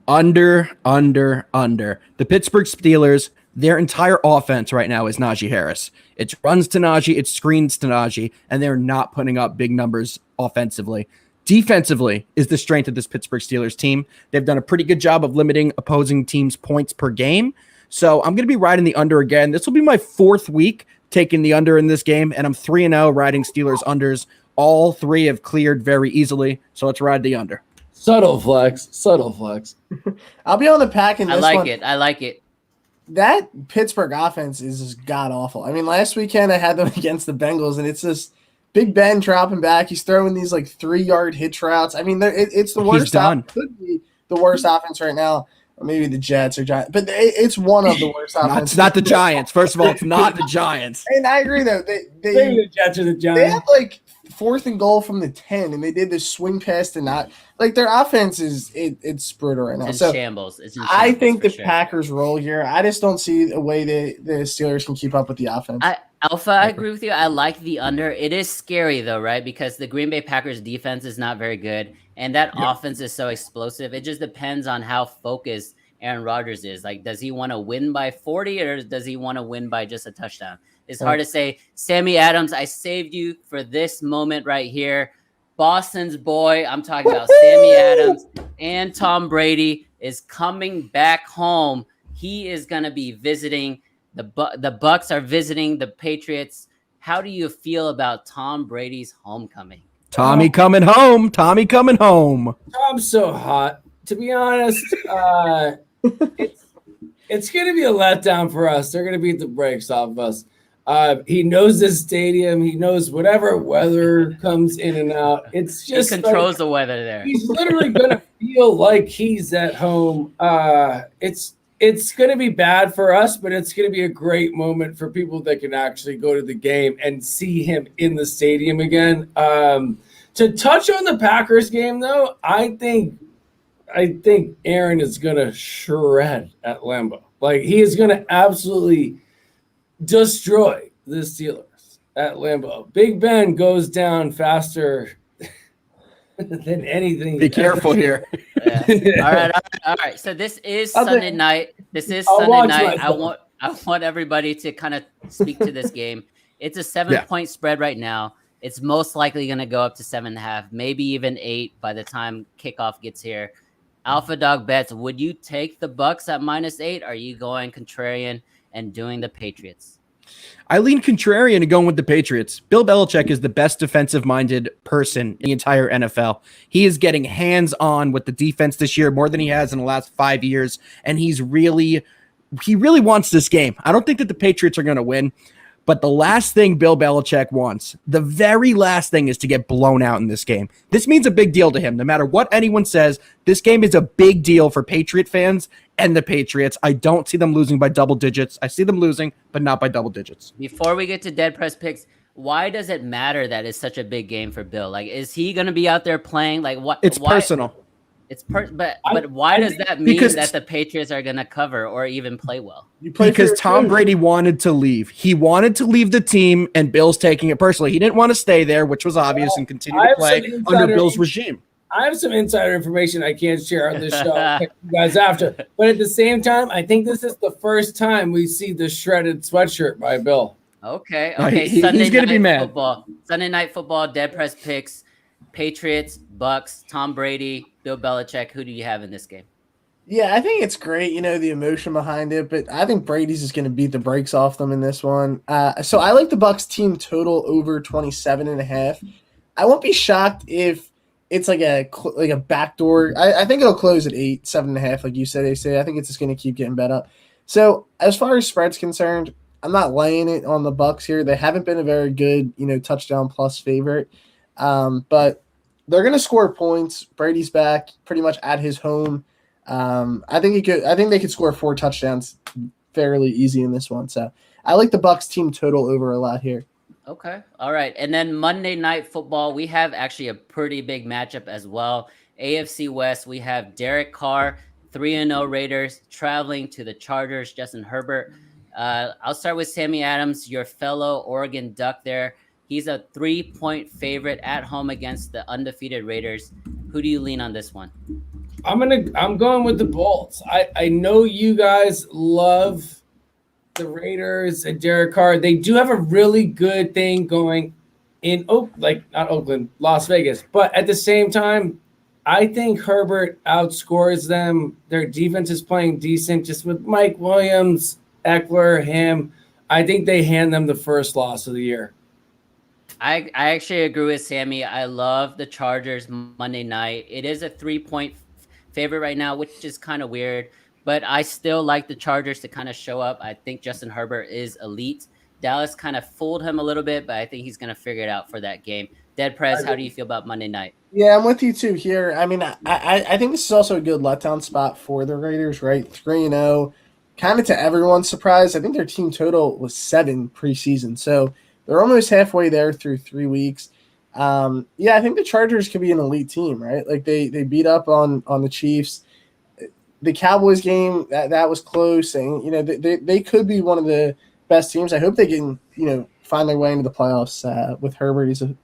Under. The Pittsburgh Steelers, their entire offense right now is Najee Harris. It runs to Najee, it screens to Najee, and they're not putting up big numbers offensively. Defensively is the strength of this Pittsburgh Steelers team. They've done a pretty good job of limiting opposing teams' points per game. So I'm going to be riding the under again. This will be my 4th week taking the under in this game, and I'm 3-0 riding Steelers unders. All 3 have cleared very easily, so let's ride the under.
Subtle flex. Subtle flex.
I'll be on the pack in this
I like
one.
it. I like it.
That Pittsburgh offense is just god awful. I mean, last weekend I had them against the Bengals, and it's just Big Ben dropping back. He's throwing these like 3-yard hitch routes. I mean, it's the worst.
done.
Could be the worst offense right now. Or maybe the Jets or Giants, but it's one of the worst offenses.
It's not the Giants. First of all, it's not the Giants.
And I agree though.
Maybe the Jets or the
They
Giants.
had like 4th and goal from the 10, and they did this swing pass to not like their offense is it's brutal right now.
It's in
So
shambles. It's in
I
shambles
think
for
the
sure.
Packers roll here. I just don't see a way the Steelers can keep up with the offense.
Alpha, I agree with you. I like the under. It is scary though, right? Because the Green Bay Packers defense is not very good, and that offense is so explosive. It just depends on how focused Aaron Rodgers is. Like, does he want to win by 40 or does he want to win by just a touchdown? It's hard to say. Sammy Adams, I saved you for this moment right here. Boston's boy, I'm talking about Sammy Adams and Tom Brady is coming back home. He is going to be visiting the Bucks are visiting the Patriots. How do you feel about Tom Brady's homecoming?
Tommy coming home. Tommy coming home.
I'm so hot. To be honest, it's going to be a letdown for us. They're going to beat the brakes off of us. He knows this stadium. He knows whatever weather comes in and out. It's just
He controls the weather there.
He's literally going to feel like he's at home. It's going to be bad for us, but it's going to be a great moment for people that can actually go to the game and see him in the stadium again. To touch on the Packers game, though, I think Aaron is going to shred at Lambeau. Like, he is going to absolutely destroy the Steelers at Lambeau. Big Ben goes down faster than anything.
Be careful here.
Yeah. All right. So this is Sunday night.
I'll watch
I
myself.
want everybody to kind of speak to this game. It's a 7-point spread right now. It's most likely going to go up to 7.5, maybe even 8 by the time kickoff gets here. Alpha Dog Bets, would you take the Bucks at -8? Are you going contrarian and doing the Patriots?
I lean contrarian and going with the Patriots. Bill Belichick is the best defensive-minded person in the entire NFL. He is getting hands-on with the defense this year more than he has in the last 5 years, and he really wants this game. I don't think that the Patriots are going to win, but the last thing Bill Belichick wants, the very last thing, is to get blown out in this game. This means a big deal to him. No matter what anyone says, this game is a big deal for Patriot fans and the Patriots. I don't see them losing by double digits. I see them losing, but not by double digits.
Before we get to Dead Press Picks, why does it matter that it's such a big game for Bill? Like, is he going to be out there playing? Like, what?
It's
why?
personal.
But why does that mean that the Patriots are going to cover or even play well?
Because Tom Brady wanted to leave. He wanted to leave the team, and Bill's taking it personally. He didn't want to stay there, which was obvious, and continue to play under Bill's regime.
I have some insider information I can't share on this show. I'll check you guys after. But at the same time, I think this is the first time we see the shredded sweatshirt by Bill.
Okay.
He's going to be mad.
Football. Sunday Night Football, Dead Press Picks, Patriots, Bucks, Tom Brady, Bill Belichick. Who do you have in this game?
Yeah, I think it's great, the emotion behind it, but I think Brady's just going to beat the brakes off them in this one. So I like the Bucks team total over 27.5. I won't be shocked if it's like a backdoor. I think it'll close at 8, 7.5, like you said, AC. I think it's just going to keep getting bet up. So as far as spread's concerned, I'm not laying it on the Bucks here. They haven't been a very good, touchdown plus favorite. But they're going to score points. Brady's back pretty much at his home. I think they could score 4 touchdowns fairly easy in this one. So I like the Bucks team total over a lot here.
Okay. All right. And then Monday Night Football, we have actually a pretty big matchup as well. AFC West, we have Derek Carr, 3-0 Raiders, traveling to the Chargers, Justin Herbert. I'll start with Sammy Adams, your fellow Oregon Duck there. He's a 3-point favorite at home against the undefeated Raiders. Who do you lean on this one?
I'm going with the Bolts. I know you guys love the Raiders and Derek Carr. They do have a really good thing going in not Oakland, Las Vegas. But at the same time, I think Herbert outscores them. Their defense is playing decent, just with Mike Williams, Eckler, him. I think they hand them the first loss of the year.
I actually agree with Sammy. I love the Chargers Monday night. It is a 3-point favorite right now, which is kind of weird, but I still like the Chargers to kind of show up. I think Justin Herbert is elite. Dallas kind of fooled him a little bit, but I think he's going to figure it out for that game. Dead Prez, how do you feel about Monday night?
Yeah, I'm with you too here. I mean, I think this is also a good letdown spot for the Raiders, right? 3-0, kind of to everyone's surprise. I think their team total was 7 preseason, so they're almost halfway there through 3 weeks. Yeah, I think the Chargers could be an elite team, right? Like they beat up on the Chiefs. The Cowboys game that was close, and they could be one of the best teams. I hope they can find their way into the playoffs with Herbert. He's a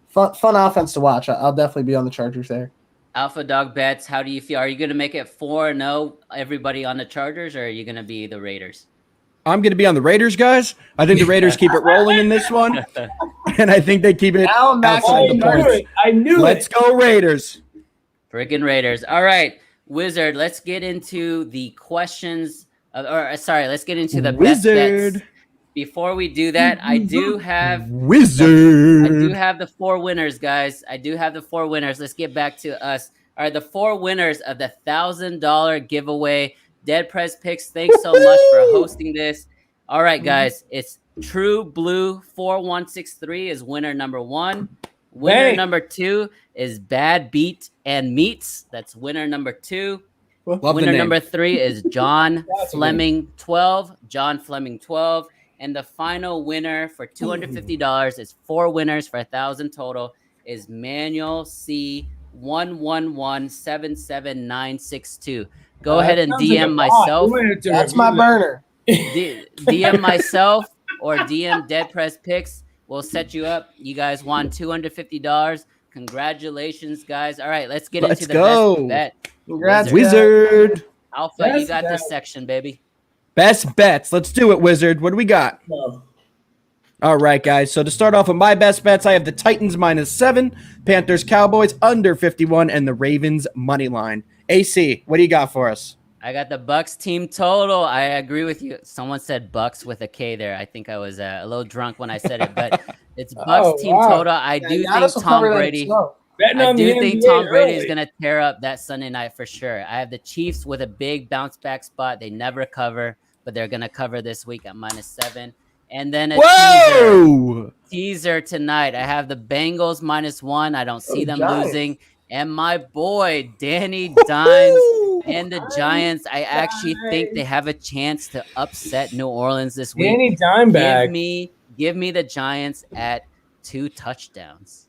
fun offense to watch. I'll definitely be on the Chargers there.
Alpha Dog Bets, how do you feel? Are you going to make it 4-0, everybody on the Chargers, or are you going to be the Raiders?
I'm going to be on the Raiders, guys. I think the Raiders keep it rolling in this one, and I think they keep it outside the points.
I knew it.
Let's go Raiders.
Freaking Raiders. All right, Wizard, let's get into the questions. Let's get into the best bets. Before we do that, I do have the 4 winners, guys. I do have the 4 winners. Let's get back to us. All right, the 4 winners of the $1,000 giveaway. Dead Press Picks, thanks so much for hosting this. All right, guys, it's True Blue 4163 is winner number 1. Winner number 2 is Bad Beat and Meats. That's winner number 2. Winner number 3 is John Fleming 12. John Fleming 12. And the final winner for $250 is 4 winners for $1,000 total is Manuel C 111-77962. Go ahead and DM myself.
That's my burner.
DM myself or DM Dead Press Picks. We'll set you up. You guys won $250. Congratulations, guys. All right, let's get into the best bet.
Congrats,
Wizard.
Alpha, you got this section, baby.
Best bets. Let's do it, Wizard. What do we got? All right, guys. So to start off with my best bets, I have the Titans -7, Panthers Cowboys under 51, and the Ravens money line. AC, what do you got for us?
I got the Bucks team total. I agree with you. Someone said Bucks with a K there. I think I was a little drunk when I said it, but it's Bucks team total. I do think Tom Brady. I do think Tom Brady is going to tear up that Sunday night for sure. I have the Chiefs with a big bounce back spot. They never cover, but they're going to cover this week at -7. And then a teaser tonight. I have the Bengals -1. I don't see them losing. And my boy, Danny Dimes and the Giants, I actually think they have a chance to upset New Orleans this week.
Danny Dimebag.
Give me the Giants at 2 touchdowns.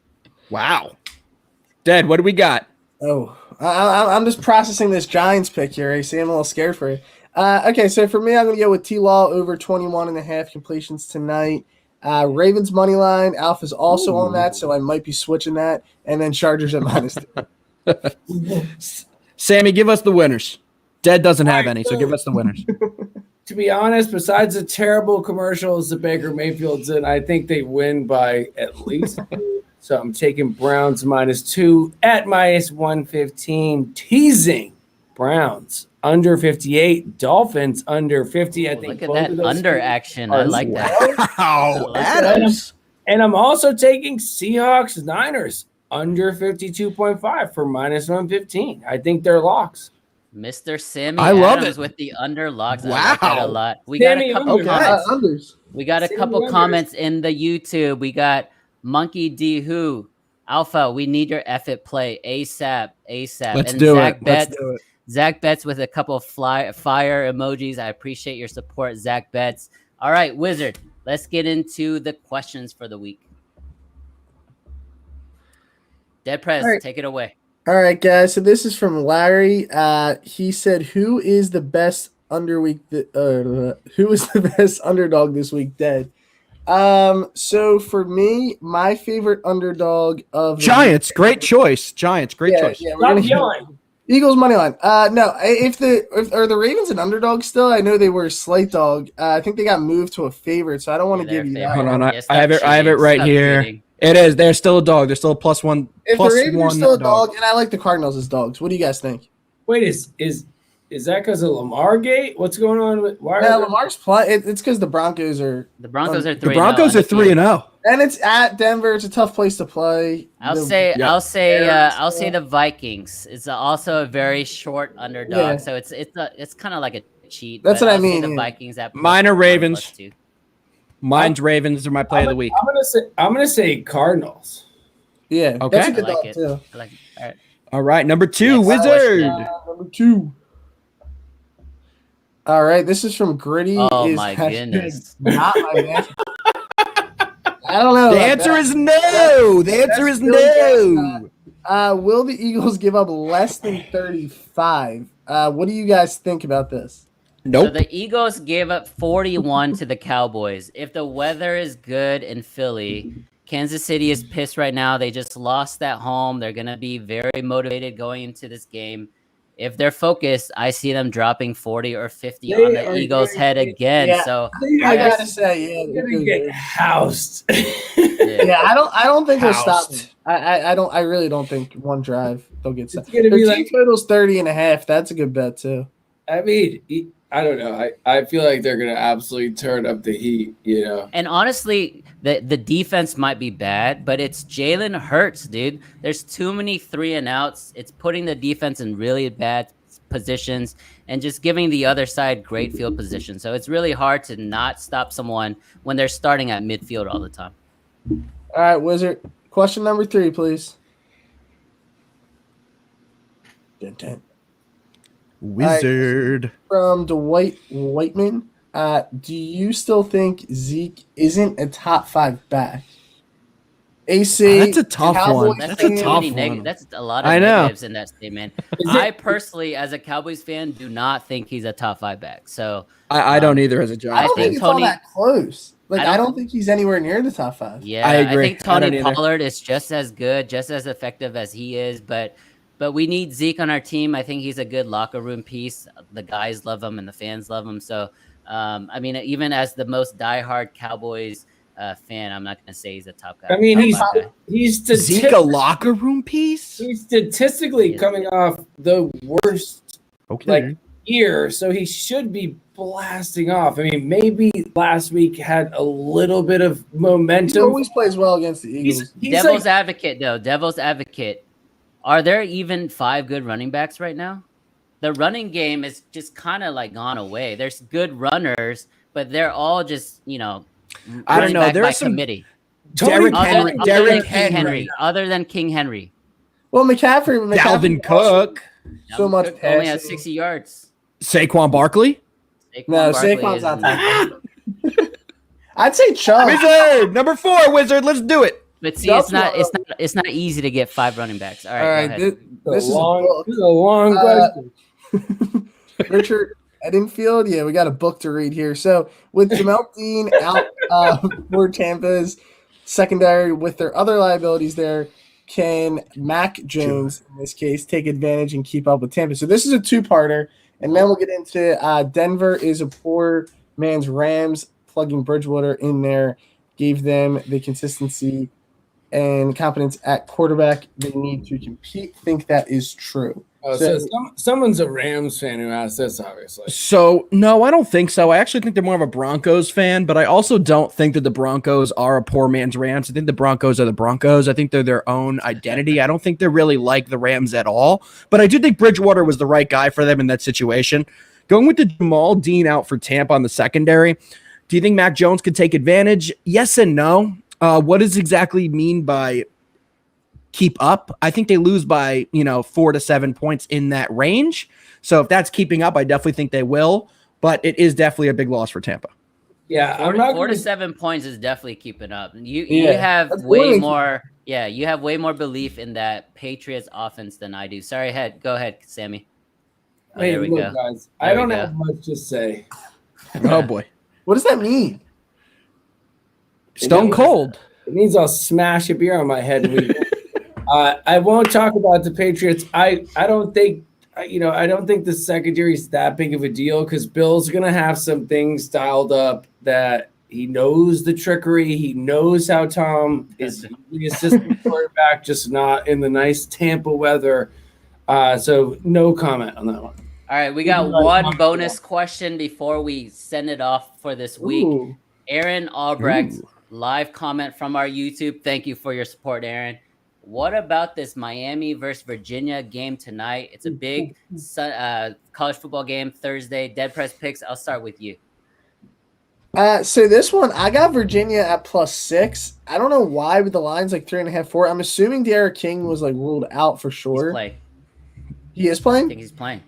Wow. Dad, what do we got?
Oh, I'm just processing this Giants pick here. AC, I'm a little scared for you. Okay, so for me, I'm going to go with T-Law over 21.5 completions tonight. Ravens money line. Alpha's also on that, so I might be switching that. And then Chargers at -2.
Sammy, give us the winners. Dad doesn't have any, so give us the winners.
To be honest, besides the terrible commercials that Baker Mayfield's in, I think they win by at least 2. So I'm taking Browns -2 at -115. Teasing Browns under 58. Dolphins under 50. I think
look at that under action. I like that.
Wow, Adams.
And I'm also taking Seahawks Niners under 52.5 for -115. I think they're locks.
Mr. Sammy
love
Adams
it.
with the underlocks.
Wow.
I like that a lot. We
Sammy
got a couple comments.
Unders.
We got a couple comments in the YouTube. We got Monkey D Who. Alpha, we need your effort play ASAP.
Let's do it.
Zach Betts with a couple of fire emojis. I appreciate your support, Zach Betts. All right, Wizard, let's get into the questions for the week. Dead Prez, take it away.
All right, guys. So this is from Larry. He said, "Who is the best underdog this week?" Dead. So for me, my favorite underdog of
Giants, great choice. Giants, great choice.
Yeah, we're gonna Eagles money line. No, if are the Ravens an underdog still? I know they were a slight dog. I think they got moved to a favorite, so I don't want to give you that.
Hold on, I have it right here. Cheating. It is. They're still a dog. They're still a +1.
If the Ravens are still a dog, and I like the Cardinals as dogs. What do you guys think?
Wait, is that because of Lamar Gate? What's going on with?
Lamar's play. It's because the Broncos are.
The Broncos are 3-0.
The Broncos are 3-0.
And it's at Denver. It's a tough place to play.
I'll
The-
say
Bears,
I'll say the Vikings. It's also a very short underdog,
Yeah.
so it's kind of like a cheat.
That's
but
what I
I'll say
mean,
the
yeah.
Vikings at
Mine are
+1,
Ravens.
+2.
Mine's Ravens are my play of the week.
I'm gonna say Cardinals.
Yeah,
Okay.
that's a
I
good
like
dog
it.
too.
I like it. All right.
All right, number 2,
Next
Wizard.
question.
Number 2. All right, this is from Gritty.
Oh
is
my
hashtag
goodness.
Not my man. I don't know.
The
about
answer
that.
is no. The answer is
still
no.
Will the Eagles give up less than 35? What do you guys think about this?
So
Nope.
the Eagles gave up 41 to the Cowboys. If the weather is good in Philly, Kansas City is pissed right now. They just lost at home. They're going to be very motivated going into this game. If they're focused, I see them dropping 40 or 50
They
on the
are
Eagles'
going
head
to-
again.
yeah.
So
I gotta say,
They're gonna get housed.
yeah, I don't think we'll stop.
Housed.
I really don't think one drive they'll get stopped.
gonna
Their
be
team
like-
total's 30.5. That's a good bet too.
I mean, I don't know. I feel like they're gonna absolutely turn up the heat. You know.
And honestly, the defense might be bad, but it's Jalen Hurts, dude. There's too many 3-and-outs. It's putting the defense in really bad positions and just giving the other side great field position. So it's really hard to not stop someone when they're starting at midfield all the time.
All right, Wizard. Question number 3, please. Dun, dun.
Wizard.
From Dwight Whiteman, do you still think Zeke isn't a top 5 back? AC,
That's a tough
Cowboys
one.
That's
That's a
fan,
tough
many
one.
That's a lot of
I know.
negatives in that statement. I personally, as a Cowboys fan, do not think he's a top 5 back. So
I don't either as a
I
Giants
don't
think
think it's all
Tony-
that close. Like
I
I
don't-
don't think he's anywhere near the top 5.
yeah,
I agree.
think
I don't
Tony
either.
Pollard is just as good, just as effective as he is. But we need Zeke on our team. I think he's a good locker room piece. The guys love him and the fans love him. So I mean, even as the most diehard Cowboys fan, I'm not going to say he's a top guy.
I mean,
top five guy.
he's
Zeke a locker room piece?
He's statistically coming off the worst
Okay.
year, so he should be blasting off. I mean, maybe last week had a little bit of
He
momentum.
always plays well against the Eagles.
He's
Devil's
like,
advocate, though. Devil's advocate. Are there even 5 good running backs right now? The running game is just kind of like gone away. There's good runners, but they're all just,
I don't
running
know.
back
There
by
are some
committee.
Derrick
Tony-
Henry.
Other than
Derrick
King
Henry.
Henry. Other than King Henry.
Well, McCaffrey
Dalvin Cook.
so much
Cook only has
passing.
60 yards.
Saquon Barkley.
No,
Barkley
Saquon's not
is-
that. I'd say Chubb.
Wizard. Number 4, Wizard. Let's do it.
But see,
Chubb's
it's not easy to get 5 running backs. All right,
All
go
right,
ahead.
this is a book.
This is a long question.
Richard Edenfield. Yeah, we got a book to read here. So with Jamel Dean out for Tampa's secondary with their other liabilities there, can Mac Jones, in this case, take advantage and keep up with Tampa? So this is a 2-parter, and then we'll get into Denver is a poor man's Rams. Plugging Bridgewater in there gave them the consistency and competence at quarterback they need to compete. Think that is true.
Oh, so someone's a Rams fan who asked this, obviously.
So, no, I don't think so. I actually think they're more of a Broncos fan, but I also don't think that the Broncos are a poor man's Rams. I think the Broncos are the Broncos. I think they're their own identity. I don't think they're really like the Rams at all, but I do think Bridgewater was the right guy for them in that situation. Going with the Jamal Dean out for Tampa on the secondary, do you think Mac Jones could take advantage? Yes and no. What does exactly mean by keep up? I think they lose by 4 to 7 points in that range. So if that's keeping up, I definitely think they will. But it is definitely a big loss for Tampa.
Yeah, I'm
4
not
to
gonna,
7 points is definitely keeping up. You
Yeah,
have
that's
way
really-
more. Yeah, you have way more belief in that Patriots offense than I do. Sorry, go ahead, Sammy. Oh,
Hey,
there we
look,
go.
guys,
There
I
we
don't
go.
have much to say.
Oh, boy.
What does that mean?
Stone Cold.
It means I'll smash a beer on my head. I won't talk about the Patriots. I don't think I don't think the secondary is that big of a deal because Bill's gonna have some things dialed up that he knows the trickery. He knows how Tom is the assistant quarterback, just not in the nice Tampa weather. So no comment on that one.
All right, we got one bonus question before we send it off for this week.
Ooh.
Aaron Albrecht live comment from our YouTube. Thank you for your support, Aaron. What about this Miami versus Virginia game tonight? It's a big college football game Thursday. Dead Press Picks. I'll start with you.
So this one, I got Virginia at +6. I don't know why, but the line's like 3.5, 4. I'm assuming Derek King was like ruled out for sure.
He's playing.
He is
I
playing?
think he's playing.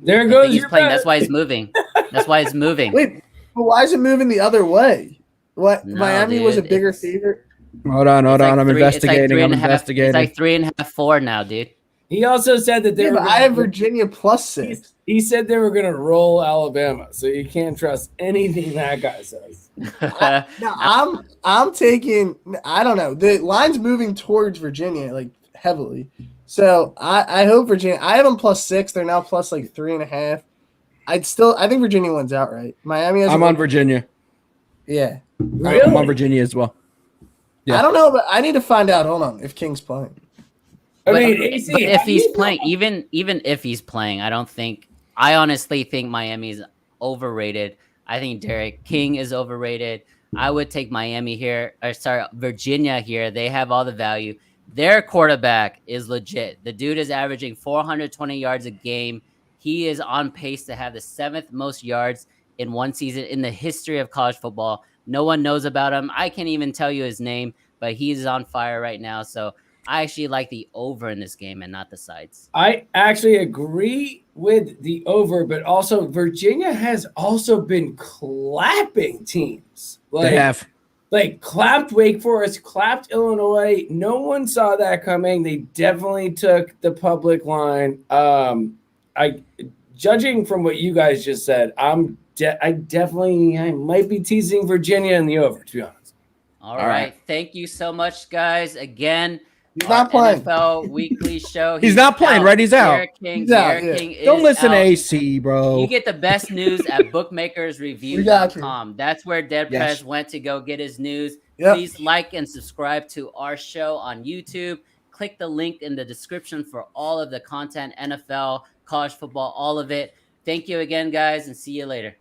There
I
goes
think he's
your
playing.
bet.
That's why he's moving. That's why it's moving.
Wait, but why is it moving the other way? What?
No,
Miami was a
dude,
bigger
it's-
favorite?
Hold on.
It's like
I'm
three- it's like
investigating.
three
I'm
and a half-
investigating.
It's like 3.5, 4 now, dude.
He also said that they
Yeah,
were
but I have Virginia +6.
he said they were going to roll Alabama, so you can't trust anything that guy says.
No, I'm taking. I don't know. The line's moving towards Virginia like heavily, so I hope Virginia. I have them +6. They're now plus like 3.5. I think Virginia wins outright. Miami has.
I'm on Virginia.
Yeah,
I'm on Virginia as well. Yeah.
I don't know, but I need to find out. Hold on, if King's playing.
I
But-
mean, AC,
but if
how do
he's
you
playing, even if he's playing, I honestly think Miami's overrated. I think Derek King is overrated. I would take Miami here, or sorry, Virginia here. They have all the value. Their quarterback is legit. The dude is averaging 420 yards a game. He is on pace to have the 7th most yards in one season in the history of college football. No one knows about him. I can't even tell you his name, but he's on fire right now. So I actually like the over in this game and not the sides.
I actually agree with the over, but also Virginia has also been clapping teams.
They have.
Like clapped Wake Forest, clapped Illinois. No one saw that coming. They definitely took the public line. Judging from what you guys just said, I might be teasing Virginia in the over, to be honest.
All right. Thank you so much, guys. Again,
He's
our
not playing.
NFL weekly show.
He's not playing, right? He's out.
Derek King,
He's out,
Derek
yeah.
King
Don't
is
listen to
out.
AC, bro.
You get the best news at bookmakersreview.com. That's where Dead
Yes.
Press went to go get his news.
Yep.
Please like and subscribe to our show on YouTube. Click the link in the description for all of the content, NFL, college football, all of it. Thank you again, guys, and see you later.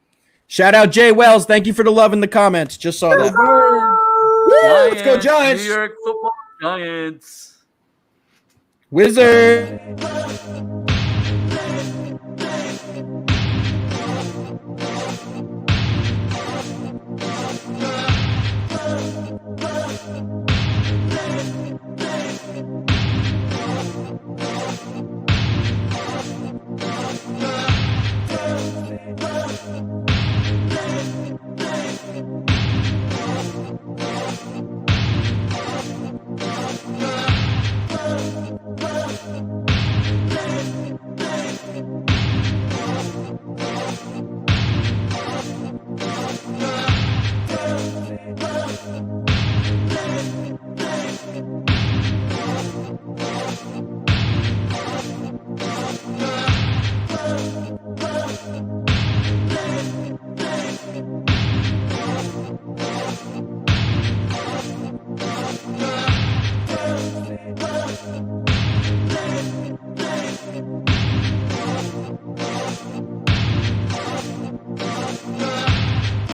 Shout out Jay Wells. Thank you for the love in the comments. Just saw that. Woo, let's go Giants.
New York Football Giants.
Wizard.